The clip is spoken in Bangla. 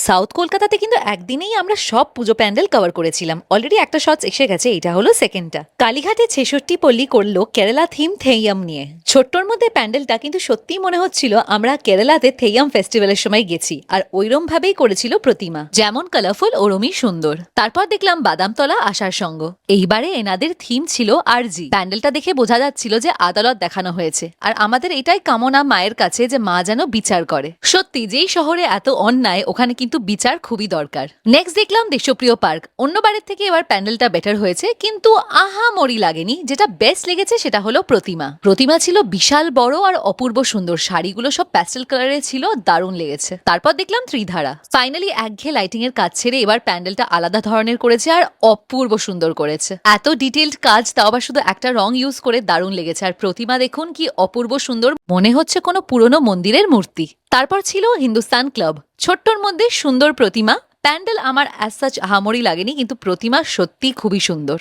সাউথ কলকাতাতে কিন্তু একদিনেই আমরা সব পুজো প্যান্ডেল কভার করেছিলাম। অলরেডি একটা শট এসে গেছে, এটা হলো সেকেন্ডটা। কালীঘাটে 66 পল্লী করলো কেরালা থিম থেইয়াম নিয়ে। ছোট্টর মধ্যে প্যান্ডেলটা কিন্তু সত্যিই মনে হচ্ছিল আমরা কেরালাতে থেইয়াম ফেস্টিভ্যালের সময় গেছি। আর ওইরম ভাবেই করেছিল প্রতিমা, যেমন কালারফুল ওরমই সুন্দর। তারপর দেখলাম বাদামতলা আশার সঙ্গ। এইবারে এনাদের থিম ছিল আরজি। প্যান্ডেলটা দেখে বোঝা যাচ্ছিল যে আদালত দেখানো হয়েছে। আর আমাদের এটাই কামনা মায়ের কাছে যে মা যেন বিচার করে। সত্যি যেই শহরে এত অন্যায়, ওখানে কিন্তু বিচার খুবই দরকার। নেক্সট দেখলাম দেশপ্রিয় পার্ক। অন্যবারের থেকে এবার প্যান্ডেলটা বেটার হয়েছে, কিন্তু মরি লাগেনি। যেটা বেস্ট লেগেছে সেটা হলো প্রতিমা ছিল বিশাল বড় আর অপূর্ব সুন্দর। শাড়িগুলো সব প্যাস্টেল কালারে ছিল, দারুণ লেগেছে। তারপর দেখলাম ত্রিধারা। ফাইনালি একঘেয়ে লাইটিং এর কাজ ছেড়ে এবার প্যান্ডেলটা আলাদা ধরনের করেছে আর অপূর্ব সুন্দর করেছে। এত ডিটেইলড কাজ, তাও আবার শুধু একটা রং ইউজ করে, দারুণ লেগেছে। আর প্রতিমা দেখুন কি অপূর্ব সুন্দর, মনে হচ্ছে কোনো পুরনো মন্দিরের মূর্তি। তারপর ছিল হিন্দুস্তান ক্লাব। ছোট্টর মধ্যে সুন্দর প্রতিমা। প্যান্ডেল আমার অ্যাজ সাচ আহামরি লাগেনি, কিন্তু প্রতিমা সত্যি খুবই সুন্দর।